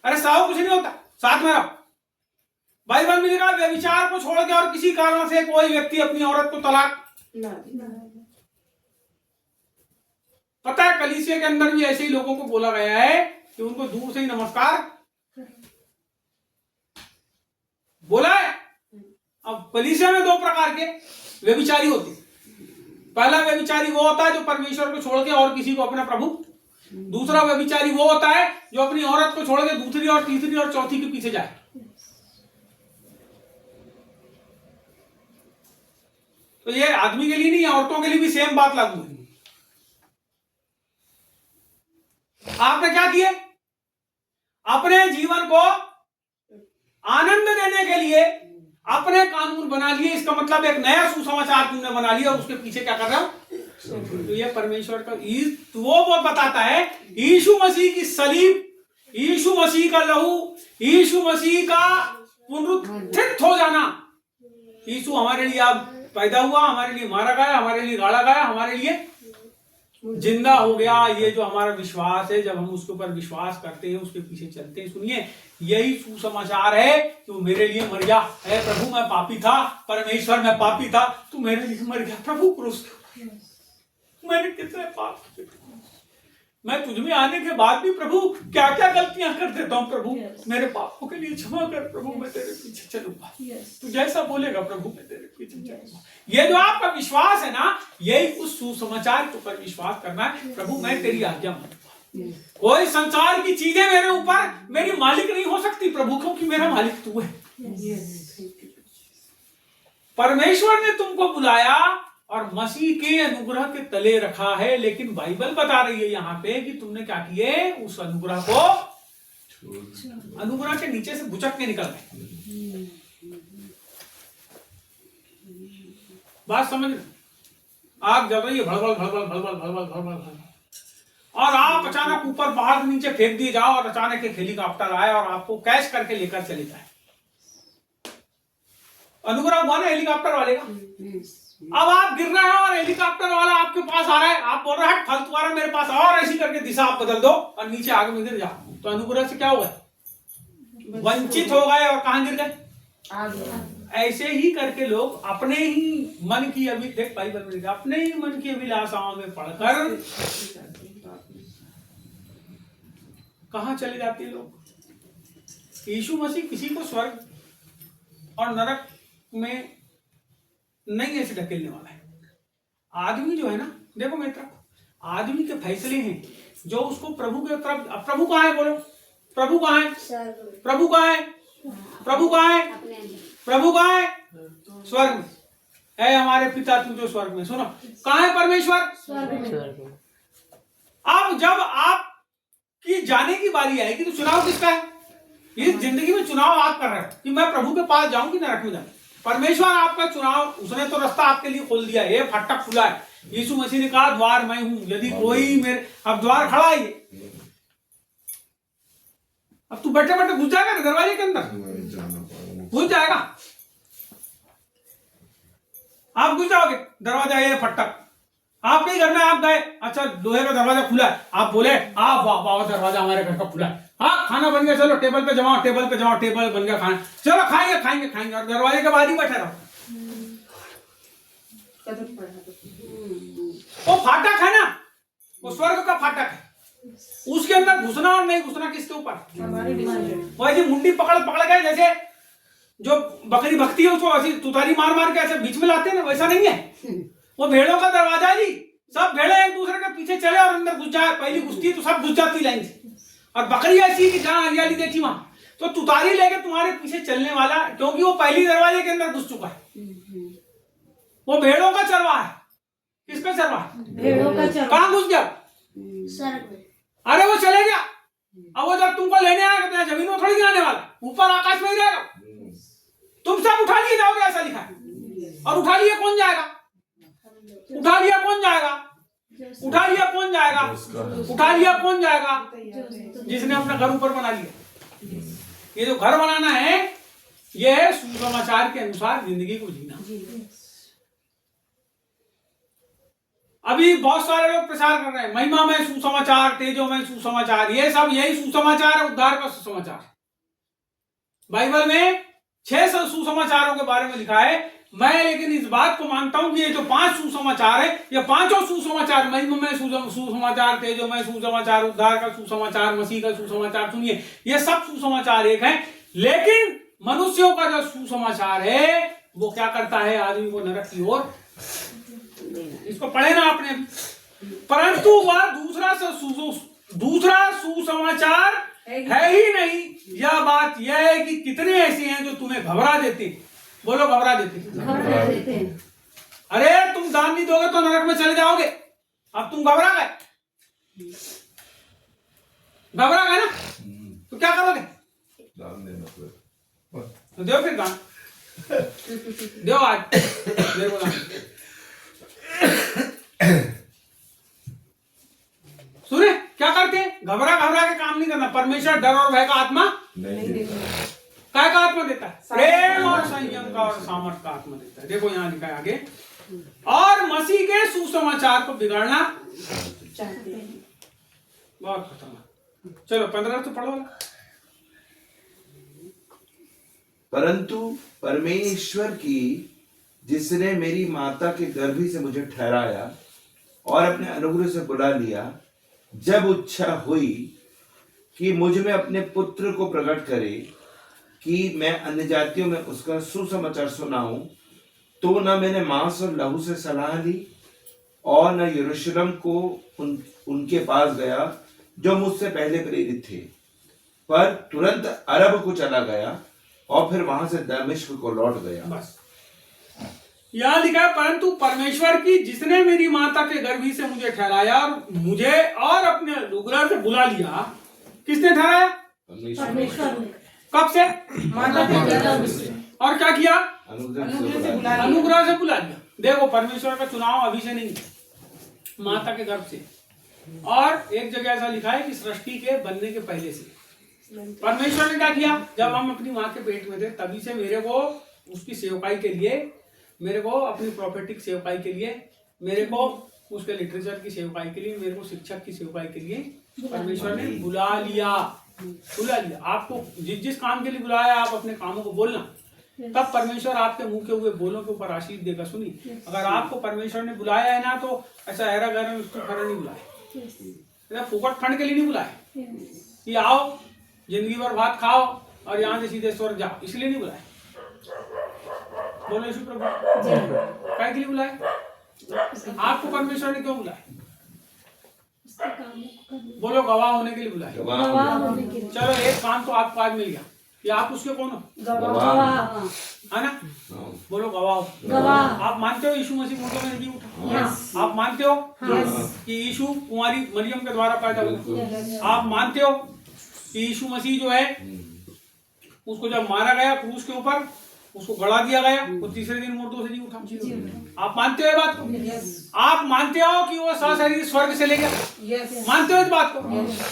अरे साहब कुछ नहीं होता, साथ में रहो। बाइबल में लिखा व्यभिचार को छोड़ के और किसी कारण से कोई व्यक्ति अपनी औरत को तलाक। पता है कलीसिया के अंदर भी ऐसे ही लोगों को बोला गया है कि उनको दूर से ही नमस्कार बोला है। अब कलीसिया में 2 प्रकार के व्यभिचारी होते हैं। पहला व्यभिचारी वो होता है जो परमेश्वर को छोड़ के और किसी को अपना प्रभु। दूसरा व्यभिचारी वो होता है जो अपनी औरत को छोड़ के दूसरी और तीसरी और चौथी के पीछे जाए। तो ये आदमी के लिए नहीं, औरतों के लिए भी सेम बात लागू है। आपने क्या किए? अपने जीवन को आनंद देने के लिए अपने कानून बना लिए। इसका मतलब एक नया सुसमाचार तुमने बना लिया और उसके पीछे क्या कर रहा हो? तो ये परमेश्वर का वो बताता है यीशु मसीह की सलीब, यीशु मसीह का लहू, यीशु मसीह का पुनरुत्थित हो जाना। यीशु हमारे लिए अब पैदा हुआ, हमारे लिए मारा गया, हमारे लिए गाड़ा गया, हमारे लिए जिंदा हो गया। ये जो हमारा विश्वास है, जब हम उसके ऊपर विश्वास करते हैं, उसके पीछे चलते हैं, सुनिए यही सुसमाचार है कि वो मेरे लिए मर गया है। प्रभु मैं पापी था, परमेश्वर मैं पापी था, तू मेरे लिए मर गया प्रभु क्रूस। मैंने कितने पाप किए, मैं तुझ में आने के बाद भी प्रभु क्या क्या गलतियां कर देता हूं प्रभु। मेरे पापों के लिए क्षमा कर प्रभु, मैं तेरे पीछे चलूंगा। तू जैसा बोलेगा प्रभु मैं तेरे पीछे चलूंगा। ये जो आपका विश्वास है ना, यही उस सुसमाचार के ऊपर विश्वास करना है। प्रभु मैं तेरी आज्ञा मानूंगा। कोई संसार की चीजें मेरे ऊपर मेरी मालिक नहीं हो सकती प्रभु, क्योंकि मेरा मालिक तू है। परमेश्वर ने तुमको बुलाया और मसीह के अनुग्रह के तले रखा है। लेकिन बाइबल बता रही है यहाँ पे कि तुमने क्या किए, उस अनुग्रह को, अनुग्रह के नीचे से बुचक के निकल गए। बात समझ रहे? आग जल रही है, भड़बड़ भड़बड़ भड़बड़ भड़बड़ भड़बड़ भड़बड़, और आप अचानक ऊपर पहाड़ के नीचे फेंक दिए जाओ और अचानक एक हेलीकॉप्टर आए और आपको कैच करके लेकर चले जाए। अनुग्रह हुआ ना हेलीकॉप्टर वाले का। अब आप गिर रहे हैं और हेलीकॉप्टर वाला आपके पास आ रहा है, आप बोल रहे हैं फल तुम्हारा मेरे पास और ऐसी करके दिशा आप बदल दो और नीचे आगे में गिर जाओ, तो अनुग्रह से क्या हुआ? वंचित हो गए और कहां गिर गए? ऐसे ही करके लोग अपने ही मन की अपने ही मन की अभिलाषाओं में पड़कर कहां चले जाते हैं लोग। यीशु मसीह किसी को स्वर्ग और नरक में नहीं ऐसे ढकेलने वाला है। आदमी जो है ना, देखो मित्र, आदमी के फैसले हैं जो उसको प्रभु के तरफ। अब प्रभु कहाँ है? बोलो, प्रभु कहाँ है? प्रभु कहाँ है? प्रभु कहाँ है? प्रभु कहाँ है? स्वर्ग में है। हमारे पिता तू जो स्वर्ग में। सुनो, कहाँ है परमेश्वर? स्वर्ग में। अब जब आप की जाने की बारी आएगी तो चुनाव किसका है? इस जिंदगी में चुनाव आप कर रहे हो कि मैं प्रभु के पास जाऊं कि नरक में जाऊं। परमेश्वर आपका चुनाव, उसने तो रास्ता आपके लिए खोल दिया है, फाटक खुला है। यीशु मसीह ने कहा द्वार मैं हूं, यदि कोई मेरे, अब द्वार खड़ा है ये, अब तू बैठे बैठे घुस जाएगा दरवाजे के अंदर, घुस जाएगा, आप घुस जाओगे, दरवाजा ये फटक। आपके घर में आप गए, अच्छा लोहे का दरवाजा खुला है, आप बोले वाह वाह दरवाजा हमारे घर का खुला है, हाँ खाना बन गया, चलो टेबल पे जमाओ, टेबल पे जमाओ, टेबल बन गया खाना, चलो खाएंगे खाएंगे खाएंगे, और दरवाजे के बाहर ही बैठे रहो। वो फाटक है ना, वो स्वर्ग का फाटक है, उसके अंदर घुसना और नहीं घुसना किसके ऊपर? वैसे मुंडी पकड़ पकड़ गए, जैसे जो बकरी भक्ति है उसको ऐसी तुतारी मार मार के ऐसे बीच में लाते हैं ना, वैसा नहीं है। वो भेड़ों का दरवाजा है जी, सब भेड़े एक दूसरे के पीछे चले और अंदर घुस जाए, पहली घुसती है तो सब घुस जाती लाइन से। और बकरी ऐसी कि जहां हरियाली देखी वहां, तो तुतारी लेके तुम्हारे पीछे चलने वाला, क्योंकि वो पहली दरवाजे के अंदर घुस चुका है। वो भेड़ों का चरवाहा है। किसका चरवाहा? भेड़ों का चरवाहा। कहां घुस गया? स्वर्ग में। अरे वो चले गया, अब वो जब तुमको लेने आएगा तो जमीन में थोड़ी गिराने वाला, ऊपर आकाश में ही रहेगा। तुम सब उठा लिए जाओगे, ऐसा लिखा है। और उठा लिए कौन जाएगा? उठा लिया कौन जाएगा? उठा लिया कौन जाएगा? उठा लिया कौन जाएगा? जिसने अपना घर ऊपर बना लिया। ये जो घर बनाना है, ये है सुसमाचार के अनुसार जिंदगी को जीना। अभी बहुत सारे लोग प्रचार कर रहे हैं महिमा में सुसमाचार, तेजो में सुसमाचार, ये सब यही सुसमाचार है, उद्धार का सुसमाचार। बाइबल में 6 सुसमाचारों के बारे में लिखा है। मैं लेकिन इस बात को मानता हूं कि ये जो 5 सुसमाचार है, ये पांचों सुसमाचार, महिमा में सुसमाचार, तेजो में सुसमाचार, उद्धार का सुसमाचार, मसीह का सुसमाचार, सुनिए ये सब सुसमाचार एक हैं। लेकिन मनुष्यों का जो सुसमाचार है वो क्या करता है? आदमी को नरक की ओर, इसको पढ़े ना आपने। परंतु वह दूसरा सुसमाचार है ही नहीं। यह बात यह है कि कितने ऐसे हैं जो तुम्हें घबरा देते। बोलो, घबरा देते। अरे तुम दान नहीं दोगे तो नरक में चले जाओगे। अब तुम घबरा गए ना, तो क्या करोगे? दान देना पड़ेगा। तो दो फिर दान, दो आज, देखो दान। सुने क्या करते हैं? घबरा के काम नहीं करना। परमेश्वर डर और भय का आत्मा नहीं देता। काय का आत्मा देता है? प्रेम और संयम का और सामर्थ का आत्मा देता है। देखो यहां लिखा है आगे, और मसीह के सुसमाचार को बिगाड़ना चाहते हैं। बहुत खतरनाक। चलो 15 तो पढ़ो। परंतु परमेश्वर की, जिसने मेरी माता के गर्भ से मुझे ठहराया और अपने अनुग्रह से बुला लिया, जब इच्छा हुई कि मुझ में अपने पुत्र को प्रकट करे कि मैं अन्य जातियों में उसका सुसमाचार सुनाऊं, तो न मैंने मांस और लहू से सलाह ली और न यरूशलेम को उनके पास गया जो मुझसे पहले प्रेरित थे, पर तुरंत अरब को चला गया और फिर वहां से दमिश्क को लौट गया। बस यहां लिखा है, परंतु परमेश्वर की, जिसने मेरी माता के गर्भ से मुझे ठहराया और मुझे और अपने अनुग्रह से बुला लिया। किसने ठहराया? परमेश्वर ने। कब से? माता के गर्भ से। और क्या किया? अनुग्रह से अनुग्रह से बुला लिया। देखो परमेश्वर का चुनाव अभी से नहीं, माता के गर्भ से। और एक जगह ऐसा लिखा है कि सृष्टि के बनने के पहले से परमेश्वर ने क्या किया? जब हम अपनी माँ के पेट में थे तभी से मेरे को उसकी सेवकाई के लिए मेरे को अपनी प्रॉफिटिक सेवकाई के लिए, मेरे को उसके लिटरेचर की सेवकाई के लिए, मेरे को शिक्षक की सेवकाई के लिए परमेश्वर ने बुला लिया। आपको जिस जिस काम के लिए बुलाया आप अपने कामों को बोलना, तब परमेश्वर आपके मुंह के हुए बोलों के ऊपर आशीष देगा। सुनिए, अगर आपको परमेश्वर ने बुलाया है ना, तो ऐसा हैरा गैर उसको खड़ा नहीं बुलाए, फुकट फंड के लिए नहीं बुलाए कि आओ जिंदगी भर भात खाओ और यहाँ से सीधे स्वर्ग जाओ, इसलिए नहीं बुलाए। बोलो यीशु प्रभु, क्या के लिए बुलाए? आपको परमेश्वर ने क्यों बुलाए? बोलो गवाह होने के लिए बुलाए। चलो एक काम तो आपको आज मिल गया कि आप उसके कौन हो, है ना? बोलो गवाह। आप मानते हो यीशु मसीह मुर्दों में जी उठा? आप मानते हो कि यीशु कुंवारी मरियम के द्वारा पैदा हुआ? आप मानते हो कि यीशु मसीह जो है उसको जब मारा गया क्रूस के ऊपर, उसको गड़ा दिया गया, वो तीसरे दिन मुर्दों से जी उठा? आप मानते हो ये बात को? आप मानते हो कि वो सशरीर स्वर्ग से ले गया? मानते हो इस बात को?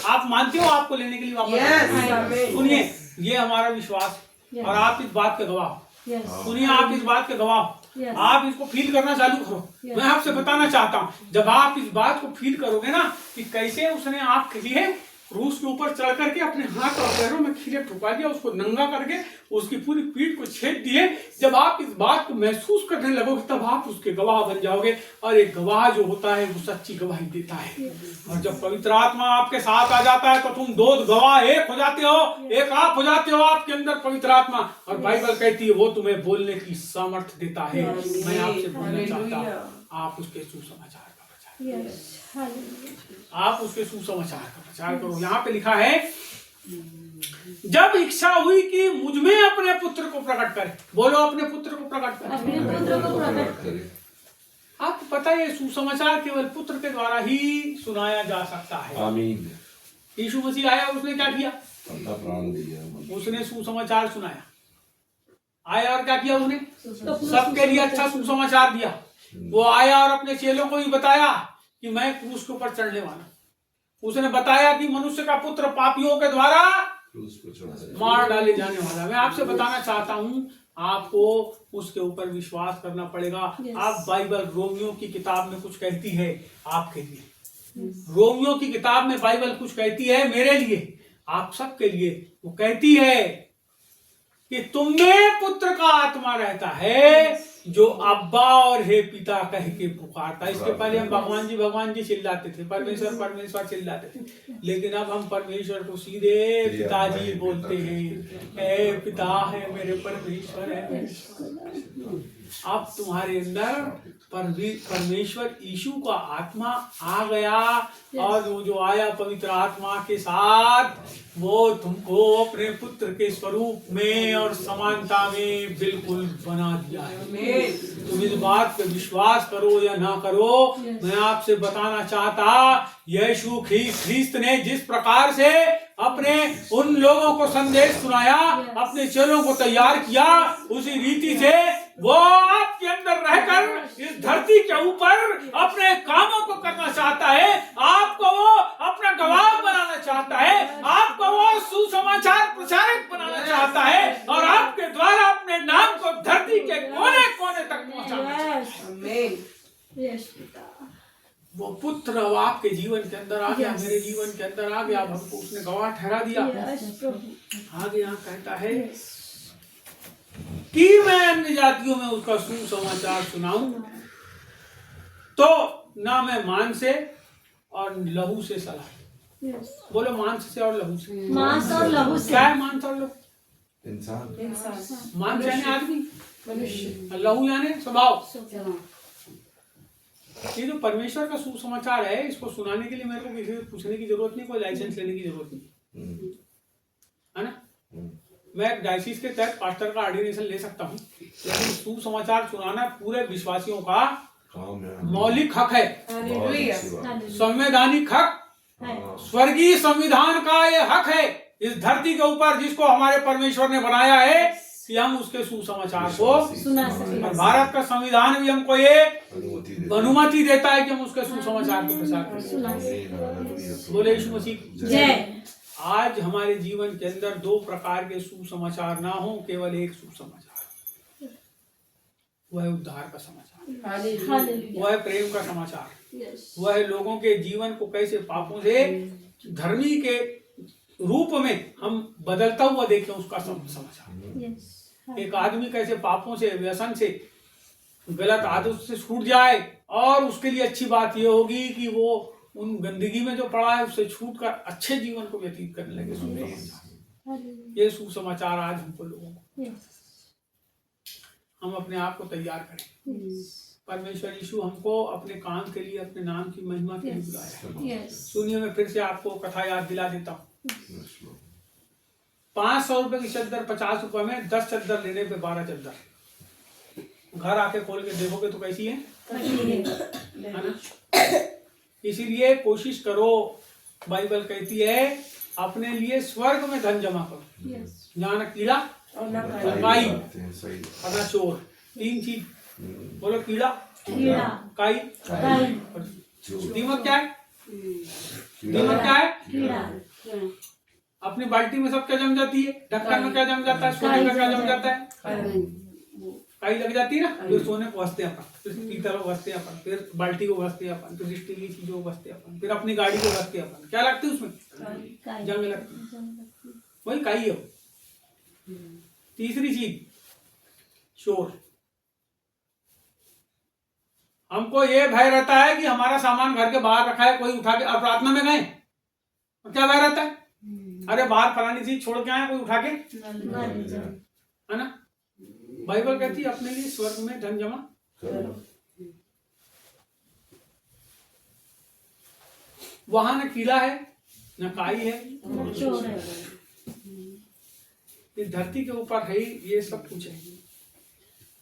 आप मानते हो आपको लेने के लिए वापस? सुनिए, ये हमारा विश्वास और आप इस बात के गवाह हो। सुनिए, आप इस बात के गवाह हो। आप इसको फील करना चालू करो। मैं आपसे बताना चाहता हूँ, जब आप इस बात को फील करोगे ना कि कैसे उसने आपके लिए क्रूस के ऊपर चढ़ करके अपने हाथ और पैरों में खीले ठुका दिया, उसको नंगा करके उसकी पूरी पीठ को छेद दिए, जब आप इस बात को महसूस करने लगोगे तब आप उसके गवाह बन जाओगे। और एक गवाह जो होता है वो सच्ची गवाही देता है। और जब पवित्र आत्मा आपके साथ आ जाता है तो तुम दो गवाह एक हो जाते हो, एक आप हो जाते हो, आपके अंदर पवित्र आत्मा। और बाइबल कहती है वो तुम्हें बोलने की सामर्थ्य देता है। मैं आपसे बोलना चाहता हूँ, आप उसके सुसमाचार का प्रचार, आप उसके सुसमाचार का प्रचार करो। यहाँ पे लिखा है, जब इच्छा हुई कि मुझ में अपने पुत्र को प्रकट करे। बोलो अपने पुत्र को प्रकट करे। आपको पता है सुसमाचार केवल पुत्र के द्वारा ही सुनाया जा सकता है। आमीन। यीशु मसीह आया, उसने क्या किया? अपना प्राण दिया, उसने सुसमाचार सुनाया। आया और क्या किया? उसने सबके लिए अच्छा सुसमाचार दिया। वो आया और अपने चेलों को भी बताया कि मैं क्रूस के ऊपर चढ़ने वाला। उसने बताया कि मनुष्य का पुत्र पापियों के द्वारा मार डाले जाने वाला। मैं आपसे बताना चाहता हूँ, आपको उसके ऊपर विश्वास करना पड़ेगा। आप बाइबल रोमियो की किताब में कुछ कहती है आपके लिए, रोमियो की किताब में बाइबल कुछ कहती है मेरे लिए, आप सबके लिए। वो कहती है कि तुम में पुत्र का आत्मा रहता है जो अब्बा और हे पिता कह के पुकारता। इसके पहले हम भगवान जी चिल्लाते थे, परमेश्वर चिल्लाते थे, लेकिन अब हम परमेश्वर को सीधे पिताजी बोलते हैं। हे पिता है मेरे, परमेश्वर है। अब तुम्हारे अंदर परमेश्वर यीशु का आत्मा आ गया, और वो जो आया पवित्र आत्मा के साथ, वो तुमको अपने पुत्र के स्वरूप में और समानता में बिल्कुल बना दिया है। तुम इस बात पे विश्वास करो या ना करो, मैं आपसे बताना चाहता, यीशु ख्रिस्त ने जिस प्रकार से अपने उन लोगों को संदेश सुनाया, अपने चेलों को तैयार किया, उसी रीति से वो आपके अंदर रहकर इस धरती के ऊपर अपने कामों को करना चाहता है। आपको वो अपना गवाह बनाना चाहता है, आपको वो सुसमाचार प्रचारक बनाना चाहता है, और आपके द्वारा अपने नाम को धरती के कोने कोने तक पहुंचाना चाहता है। वो पुत्र आपके जीवन के अंदर आ गया, मेरे जीवन के अंदर आ गया, हमको उसने गवाह ठहरा दिया। आगे यहाँ कहता है कि मैं अन्य जातियों में उसका सुसमाचार सुनाऊं, तो ना मैं मांस से और लहू से सलाह। बोलो मांस से और लहू से। मांस और लहू से। क्या है मांस और लहू? इंसान। मांस यानी आदमी, लहू यानी स्वभाव। ये जो परमेश्वर का सुसमाचार है, इसको सुनाने के लिए मेरे को किसी से पूछने की जरूरत नहीं, कोई लाइसेंस लेने की जरूरत नहीं, है ना? मैं एक डायसिस के तहत पास्टर का ऑर्डिनेशन ले सकता हूँ, लेकिन सुसमाचार सुनाना पूरे विश्वासियों का मौलिक हक है, संवैधानिक हक, स्वर्गीय संविधान का ये हक है इस धरती के ऊपर, जिसको हमारे परमेश्वर ने बनाया है कि हम उसके सुसमाचार को सुना सकें। और भारत का संविधान भी हमको ये अनुमति देता है कि हम उसके सुसमाचार को प्रचार करें। बोले यीशु मसीह जय। आज हमारे जीवन के अंदर दो प्रकार के सुसमाचार ना हो, केवल एक सुसमाचार। वह है उद्धार का समाचार, हालेलुया। वह है प्रेम का समाचार, यस वह है लोगों के जीवन को कैसे पापों से धर्मी के रूप में हम बदलता हुआ देखें, उसका समाचार। यस एक आदमी कैसे पापों से, व्यसन से, गलत आदत से छूट जाए, और उसके लिए अच्छी बात यह होगी कि वो उन गंदगी में जो पड़ा है उससे छूट कर अच्छे जीवन को व्यतीत करने लगे। सुसमाचार, ये सुसमाचार आज हमको लोगों को, हम अपने आप को तैयार करें। परमेश्वर यीशु हमको अपने काम के लिए, अपने नाम की महिमा के लिए बुलाया है। यस सुनिए, मैं फिर से आपको कथा याद दिला देता हूँ। 500 रुपए की चद्दर 50 रुपए में, 10 चद्दर लेने पे 12 चद्दर। घर आके खोल के देखोगे तो कैसी है ना? इसीलिए कोशिश करो, बाइबल कहती है अपने लिए स्वर्ग में धन जमा करो, यस जहाँ न कीड़ा और ना काई सही और न चोर। 3 चीज बोलो, कीड़ा, कीड़ा, काई काई, और दीमक। क्या है दीमक? क्या है? कीड़ा, अपनी बाल्टी में सब क्या जम जाती है? ढक्कन में क्या जम जाता है? सोने में क्या जम जाता है? काई लग जाती है ना, फिर सोने को घसते हैं अपन, फिर पीतल को घसते हैं अपन, फिर बाल्टी को घसते हैं अपन, फिर स्टील की चीजों को घसते हैं अपन, फिर अपनी गाड़ी को घसते हैं अपन। क्या लगती है उसमें? जंग लगती है, वही काई है वो। तीसरी चीज चोर। हमको ये भय रहता है कि हमारा सामान घर के बाहर रखा है, कोई उठा के, और प्रार्थना में गए तो क्या भय रहता है? अरे बाहर फलानी चीज छोड़ के आए, कोई उठा के, है ना? बाइबल कहती है अपने लिए स्वर्ग में धन जमा करो। वहां न कीड़ा है, न काई है, चोर है। इस धरती के ऊपर है ही ये सब कुछ है।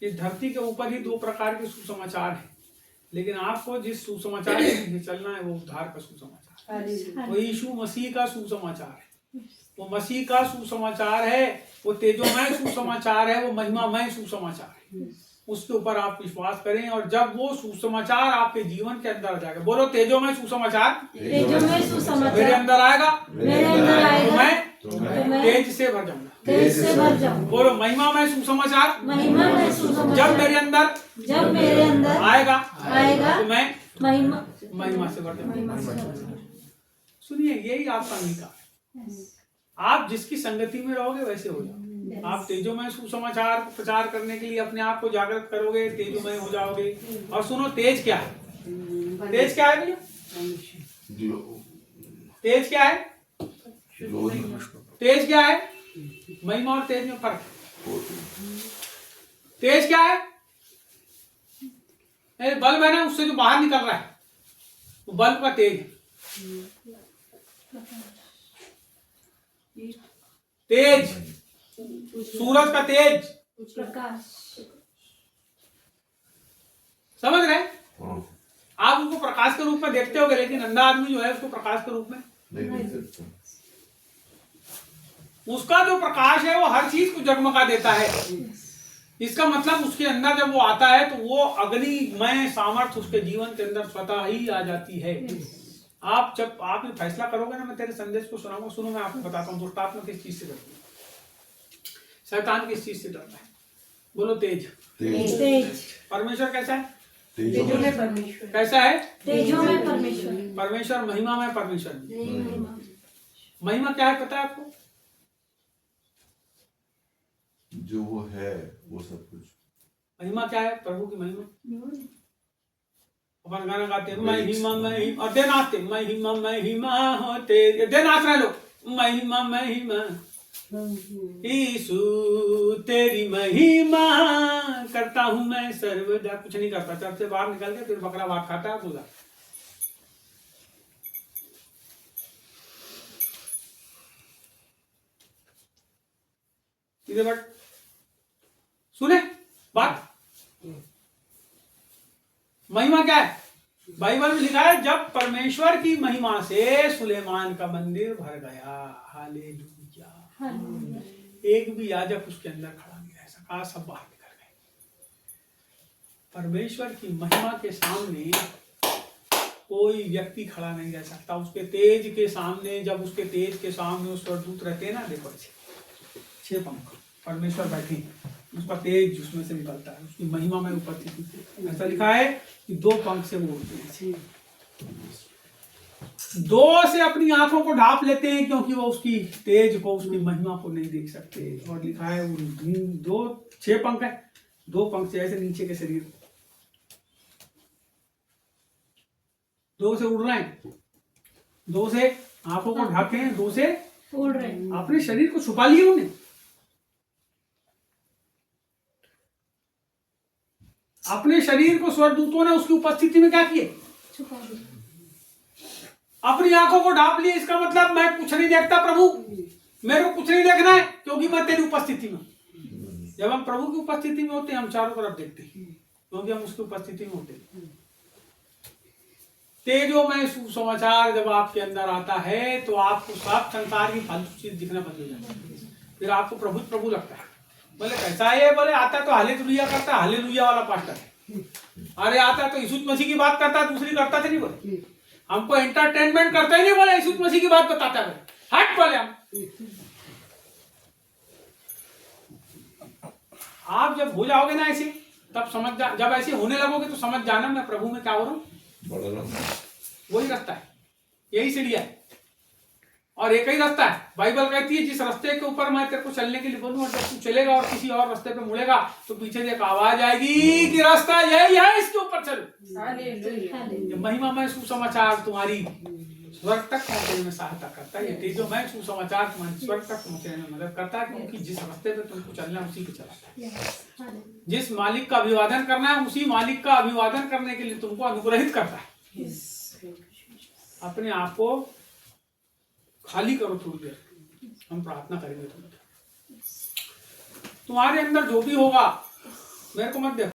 इस धरती के ऊपर ही 2 प्रकार के सुसमाचार है, लेकिन आपको जिस सुसमाचार के पीछे चलना है वो उद्धार का सुसमाचार, वो यीशु मसीह का सुसमाचार है। वो मसीह का सुसमाचार है, वो तेजोमय सुसमाचार है, वो महिमामय सुसमाचार है। उसके ऊपर आप विश्वास करें, और जब वो सुसमाचार आपके जीवन के अंदर आ जाएगा, बोलो तेजोमय सुसमाचार तेजोमय सुसमाचार मेरे अंदर आएगा, मेरे अंदर आएगा, तो मैं तो मैं तेज से भर जाऊंगा। तेज से भर जाऊं। बोलो महिमामय सुसमाचार महिमामय जब सुसमाचार मेरे अंदर जब मेरे अंदर आएगा, आएगा, तो मैं महिमा से भर जाऊंगा। महिमा से भर जाऊं। सुनिए, यही आपका अंगीकार है। आप जिसकी संगति में रहोगे वैसे हो जाओगे। आप तेजोमय सुसमाचार को प्रचार करने के लिए अपने आप को जागृत करोगे, तेजोमय हो जाओगे। और सुनो, तेज क्या है? तेज क्या है भैया? तेज क्या है? तेज क्या है? महिमा और तेज में फर्क है। तेज क्या है? बल्ब है ना, उससे जो बाहर निकल रहा है वो बल्ब का तेज है। तेज, सूरज का तेज, प्रकाश। समझ रहे? आप उसको प्रकाश के रूप में देखते होगे, लेकिन अंधा आदमी जो है उसको प्रकाश के रूप में, उसका जो प्रकाश है वो हर चीज को जगमगा देता है। इसका मतलब उसके अंदर जब वो आता है तो वो अग्निमय सामर्थ्य उसके जीवन के अंदर स्वतः ही आ जाती है। आप जब आप ये फैसला करोगे ना, मैं तेरे संदेश को सुनाऊंगा। सुनो, मैं आपको बताता हूँ दुष्टात्मा किस चीज से डरती है, शैतान किस चीज से डरता है। बोलो तेज। तेज। परमेश्वर कैसा है? तेजो में परमेश्वर। कैसा है? तेजो में परमेश्वर। परमेश्वर महिमा में परमेश्वर। महिमा क्या है पता है आपको? जो वो है वो सब कुछ। महिमा क्या है? प्रभु की महिमा। अपन गाना गाते हैं महिमा महिमा, और दे नाचते महिमा महिमा होते, दे नाच रहे लोग महिमा महिमा, यीशु तेरी महिमा करता हूं मैं सर्वदा। कुछ नहीं करता, चर्च से बाहर निकल के फिर बकरा भात खाता है पूरा। इधर बट सुने बात। महिमा क्या है? बाइबल में लिखा है जब परमेश्वर की महिमा से सुलेमान का मंदिर भर गया। हालेलुया। एक भी याजक उसके अंदर खड़ा नहीं रह सका, सब बाहर निकल गए। परमेश्वर की महिमा के सामने कोई व्यक्ति खड़ा नहीं रह सकता। उसके तेज के सामने, जब उसके तेज के सामने उस स्वर्गदूत रहते हैं ना, देखो ऐसे 6 पंख, परमेश्वर बैठे उसका तेज उसमें से निकलता है, उसकी महिमा में उपस्थिति। ऐसा लिखा है कि 2 पंख से वो उड़ते हैं। 2 से अपनी आंखों को ढांप लेते हैं क्योंकि वो उसकी तेज को, उसकी महिमा को नहीं देख सकते। और लिखा है वो 6 पंख है, 2 पंख से ऐसे नीचे के शरीर 2 से उड़ रहे हैं, 2 से आंखों को ढांके हैं, 2 से उड़ रहे हैं। अपने शरीर को छुपा लिए उन्होंने। अपने शरीर को स्वर्गदूतों ने उसकी उपस्थिति में क्या किए? छुपा दिया। अपनी आंखों को ढांप लिए। इसका मतलब मैं कुछ नहीं देखता प्रभु, मेरे को कुछ नहीं देखना है क्योंकि मैं तेरी उपस्थिति में। जब हम प्रभु की उपस्थिति में होते हैं हम चारों तरफ देखते हैं क्योंकि हम उसकी उपस्थिति में होते हैं। तेजोमय सुसमाचार जब आपके अंदर आता है तो आपको सब संसार की फालतू चीज दिखना बंद हो जाता है, फिर आपको प्रभु प्रभु लगता है। बोले कैसा है? बोले आता तो हालेलुया करता, हालेलुया वाला पास्टर है। अरे आता तो यीशु मसीह की बात करता, दूसरी करता था नहीं। बोले हमको एंटरटेनमेंट करता ही नहीं, बोले यीशु मसीह की बात बताता है। हट बोले हम। आप जब हो जाओगे ना ऐसे, तब समझ जा, जब ऐसे होने लगोगे तो समझ जाना मैं प्रभु में क्या हो रहा हूँ। वही रास्ता है, यही सीढ़िया है और एक ही रास्ता है। बाइबल कहती है जिस रास्ते के ऊपर मैं तेरे को चलने के लिए बोलूं, और जब तू चलेगा और किसी और रास्ते पे मुड़ेगा तो पीछे से एक आवाज आएगी कि रास्ता यही है, इसके ऊपर चलो। हालेलुया। ये महिमा में सुसमाचार तुम्हारी स्वर्ग तक पहुंचने में सहायता करता है। ये तेजो में सुसमाचार तुम्हारी स्वर्ग तक पहुंचने में मदद करता है क्योंकि जिस रास्ते पे तुमको चलना है उसी पे चलाता है। जिस मालिक का अभिवादन करना है उसी मालिक का अभिवादन करने के लिए तुमको अनुग्रहित करता है। अपने आप को खाली करो थोड़ी देर, हम प्रार्थना करेंगे। तुम्हारे अंदर जो भी होगा मेरे को मत देखो।